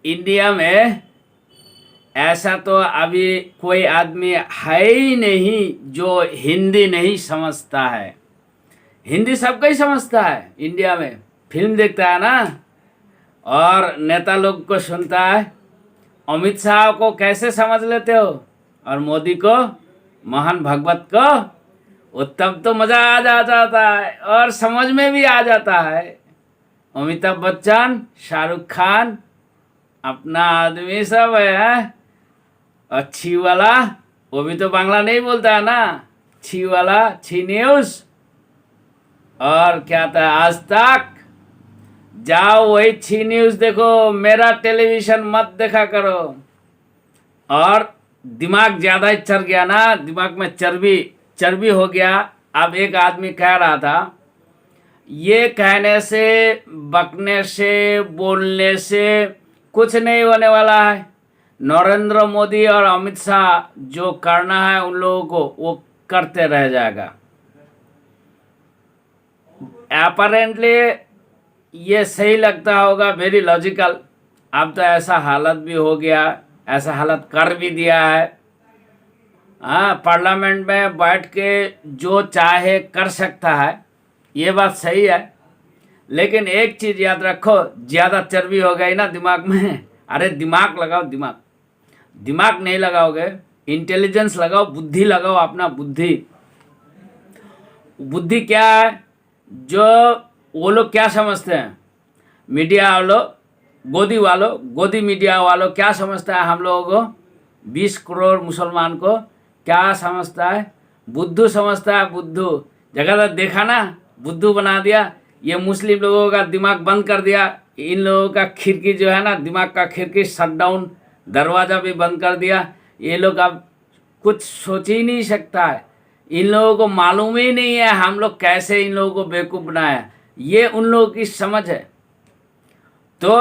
India में ऐसा तो अभी कोई आदमी है ही नहीं जो हिंदी नहीं समझता है। हिंदी सबका ही समझता है इंडिया में, फिल्म देखता है ना, और नेता लोग को सुनता है। अमित शाह को कैसे समझ लेते हो, और मोदी को, मोहन भागवत को, वो तब तो मज़ा आ जाता है और समझ में भी आ जाता है। अमिताभ बच्चन, शाहरुख खान, अपना आदमी सब है। अच्छी वाला, वो भी तो बांग्ला नहीं बोलता है ना, छी वाला, छी न्यूज़, और क्या था आज तक। जाओ वही छी न्यूज़ देखो, मेरा टेलीविज़न मत देखा करो। और दिमाग ज़्यादा ही चढ़ गया ना, दिमाग में चर्बी चर्बी हो गया। अब एक आदमी कह रहा था, ये कहने से, बकने से, बोलने से कुछ नहीं होने वाला है। नरेंद्र मोदी और अमित शाह जो करना है उन लोगों को, वो करते रह जाएगा। अपेरेंटली ये सही लगता होगा, वेरी लॉजिकल। अब तो ऐसा हालत भी हो गया, ऐसा हालत कर भी दिया है। हाँ, पार्लियामेंट में बैठ के जो चाहे कर सकता है, ये बात सही है। लेकिन एक चीज़ याद रखो, ज़्यादा चर्बी हो गई ना दिमाग में, अरे दिमाग लगाओ, दिमाग। दिमाग नहीं लगाओगे, इंटेलिजेंस लगाओ, बुद्धि लगाओ, अपना बुद्धि। बुद्धि क्या है, जो वो लोग क्या समझते हैं, मीडिया वालों, गोदी मीडिया वालों क्या समझता है हम लोगों को, 20 करोड़ मुसलमान को क्या समझता है, बुद्धू समझता है। बुद्धू जगह देखा ना, बुद्धू बना दिया। ये मुस्लिम लोगों का दिमाग बंद कर दिया। इन लोगों का खिड़की जो है ना, दिमाग का खिड़की शट डाउन, दरवाज़ा भी बंद कर दिया। ये लोग अब कुछ सोच ही नहीं सकता है। इन लोगों को मालूम ही नहीं है हम लोग कैसे इन लोगों को बेवकूफ़ बनाया। ये उन लोगों की समझ है। तो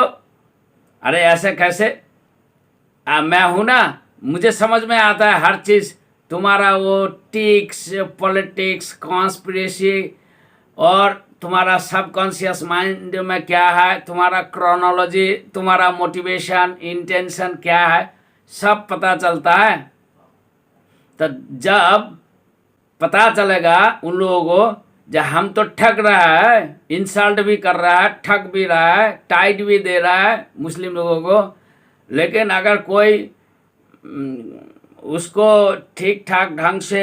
अरे ऐसे कैसे, मैं हूँ ना, मुझे समझ में आता है हर चीज़। तुम्हारा वो टिक्स, पॉलिटिक्स, कॉन्स्पिरेसी, और तुम्हारा सबकॉन्शियस माइंड में क्या है, तुम्हारा क्रोनोलॉजी, तुम्हारा मोटिवेशन, इंटेंशन क्या है, सब पता चलता है। तो जब पता चलेगा उन लोगों को, जब हम तो ठग रहा है, इंसल्ट भी कर रहा है, ठग भी रहा है, टाइट भी दे रहा है मुस्लिम लोगों को, लेकिन अगर कोई उसको ठीक ठाक ढंग से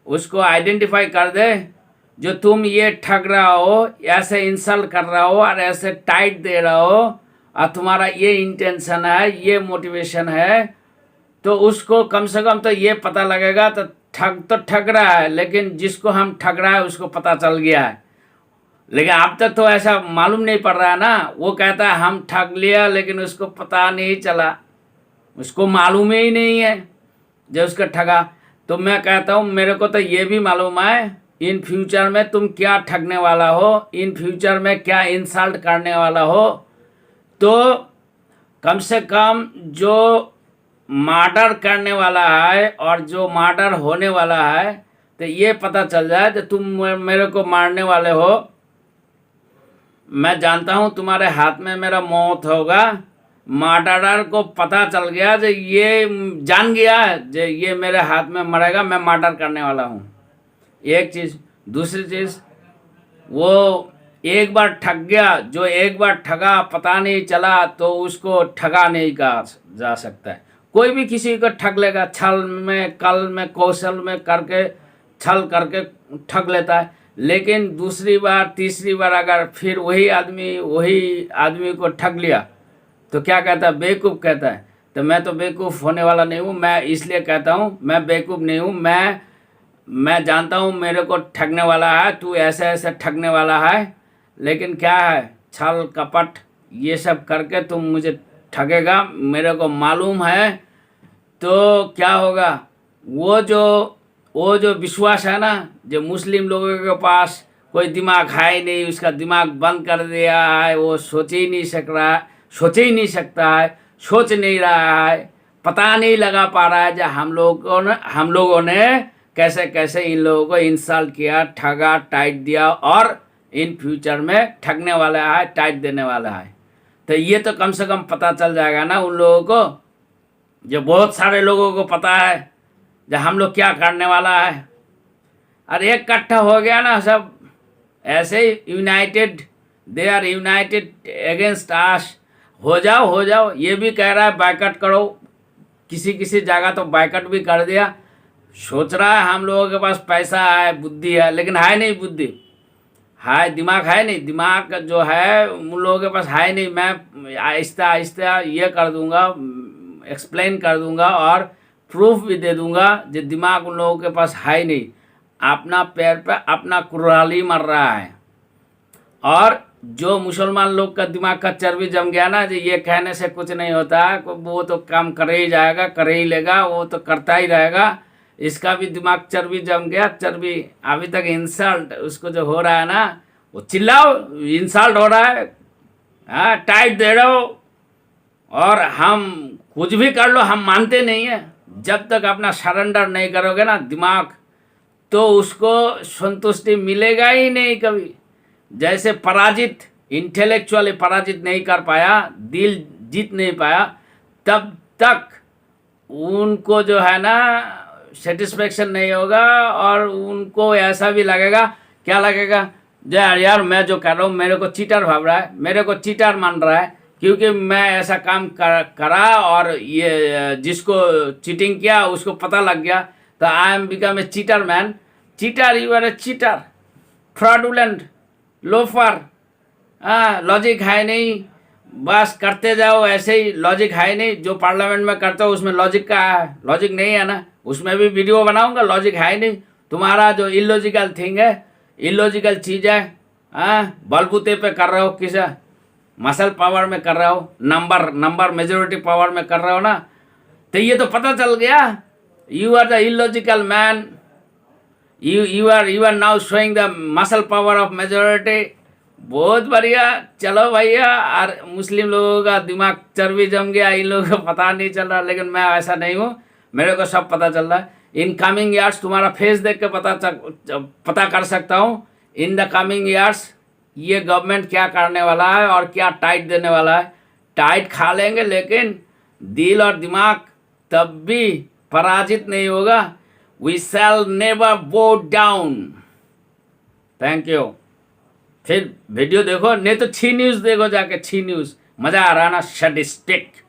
उसको आइडेंटिफाई कर दे, जो तुम ये ठग रहा हो, ऐसे इंसल्ट कर रहा हो और ऐसे टाइट दे रहा हो, और तुम्हारा ये इंटेंशन है, ये मोटिवेशन है, तो उसको कम से कम तो ये पता लगेगा। तो ठग रहा है, लेकिन जिसको हम ठग रहा है उसको पता चल गया है। लेकिन अब तक तो ऐसा मालूम नहीं पड़ रहा है ना। वो कहता है हम ठग लिया, लेकिन उसको पता नहीं चला, उसको मालूम ही नहीं है जो उसका ठगा। तो मैं कहता हूँ, मेरे को तो ये भी मालूम है इन फ्यूचर में तुम क्या ठगने वाला हो, इन फ्यूचर में क्या इंसल्ट करने वाला हो। तो कम से कम जो मर्डर करने वाला है और जो मर्डर होने वाला है, तो ये पता चल जाए कि तुम मेरे को मारने वाले हो। मैं जानता हूँ तुम्हारे हाथ में मेरा मौत होगा। मर्डरर को पता चल गया, जो ये जान गया जो ये मेरे हाथ में मरेगा, मैं मर्डर करने वाला हूँ। एक चीज़। दूसरी चीज़, वो एक बार ठग गया, जो एक बार ठगा पता नहीं चला, तो उसको ठगा नहीं कहा जा सकता है। कोई भी किसी को ठग लेगा, छल में, कल में, कौशल में करके, छल करके ठग लेता है। लेकिन दूसरी बार, तीसरी बार अगर फिर वही आदमी को ठग लिया, तो क्या कहता है, बेवकूफ़ कहता है। तो मैं तो बेवकूफ़ होने वाला नहीं हूँ। मैं इसलिए कहता हूँ मैं बेवकूफ़ नहीं हूँ। मैं जानता हूँ मेरे को ठगने वाला है, तू ऐसे ऐसे ठगने वाला है, लेकिन क्या है, छल कपट ये सब करके तुम मुझे ठगेगा, मेरे को मालूम है। तो क्या होगा, वो जो विश्वास है ना, जो मुस्लिम लोगों के पास कोई दिमाग है ही नहीं, उसका दिमाग बंद कर दिया है, वो सोच ही नहीं सकता है, सोच नहीं रहा है, पता नहीं लगा पा रहा है जो हम लोगों ने कैसे कैसे इन लोगों को इंसल्ट किया, ठगा, टाइट दिया, और इन फ्यूचर में ठगने वाला है, टाइट देने वाला है। तो ये तो कम से कम पता चल जाएगा ना उन लोगों को, जो बहुत सारे लोगों को पता है जो हम लोग क्या करने वाला है। और एक इकट्ठा हो गया ना सब ऐसे ही united, they are united against us. हो जाओ, ये भी कह रहा है बाइकआउट करो, किसी किसी जगह तो बाइकआउट भी कर दिया। सोच रहा है हम लोगों के पास पैसा है, बुद्धि है, लेकिन है नहीं बुद्धि, है दिमाग है नहीं, दिमाग जो है उन लोगों के पास है नहीं। मैं आहिस्ता आहिस्ता ये कर दूंगा, एक्सप्लेन कर दूंगा और प्रूफ भी दे दूंगा जो दिमाग उन लोगों के पास है नहीं, अपना पैर पे अपना कुर्हाली मर रहा है। और जो मुसलमान लोग का दिमाग का चर्बी जम गया ना, जो ये कहने से कुछ नहीं होता है, वो तो काम कर ही जाएगा, कर ही लेगा, वो तो करता ही रहेगा। इसका भी दिमाग चर्बी जम गया, चर्बी अभी तक इंसल्ट उसको जो हो रहा है ना, वो चिल्लाओ, इंसल्ट हो रहा है, हाँ टाइट दे रहे हो, और हम कुछ भी कर लो हम मानते नहीं है। जब तक अपना सरेंडर नहीं करोगे ना दिमाग, तो उसको संतुष्टि मिलेगा ही नहीं कभी। जैसे पराजित, इंटेलेक्चुअली पराजित नहीं कर पाया, दिल जीत नहीं पाया, तब तक उनको जो है ना सेटिस्फेक्शन नहीं होगा। और उनको ऐसा भी लगेगा, क्या लगेगा, यार मैं जो कर रहा हूँ मेरे को चीटर भाव रहा है, मेरे को चीटर मान रहा है, क्योंकि मैं ऐसा काम करा और ये जिसको चीटिंग किया उसको पता लग गया, तो I am become a cheater man. Cheater, you are a cheater, fraudulent, loafer. Logic है नहीं, बस करते जाओ ऐसे ही, लॉजिक है नहीं। जो पार्लियामेंट में करते हो उसमें लॉजिक का है, लॉजिक नहीं है ना, उसमें भी वीडियो बनाऊंगा, लॉजिक है नहीं। तुम्हारा जो इलॉजिकल थिंग है, इलॉजिकल चीज़ है, बलबूते पे कर रहे हो, किस मसल पावर में कर रहे हो, नंबर मेजोरिटी पावर में कर रहे हो ना, तो ये तो पता चल गया। You are the illogical man, you are now showing the muscle power of majority। बहुत बढ़िया, चलो भैया। और मुस्लिम लोगों का दिमाग चर्बी जम गया, इन लोगों को पता नहीं चल रहा, लेकिन मैं ऐसा नहीं हूँ, मेरे को सब पता चल रहा है। इन कमिंग ईयर्स तुम्हारा फेस देख के पता कर सकता हूँ। इन द कमिंग ईयर्स ये गवर्नमेंट क्या करने वाला है और क्या टाइट देने वाला है। टाइट खा लेंगे, लेकिन दिल और दिमाग तब भी पराजित नहीं होगा। We shall never bow down। Thank you. फिर वीडियो देखो, नहीं तो छी न्यूज़ देखो जाके, छी न्यूज़, मज़ा आ रहा ना, सडिस्टिक।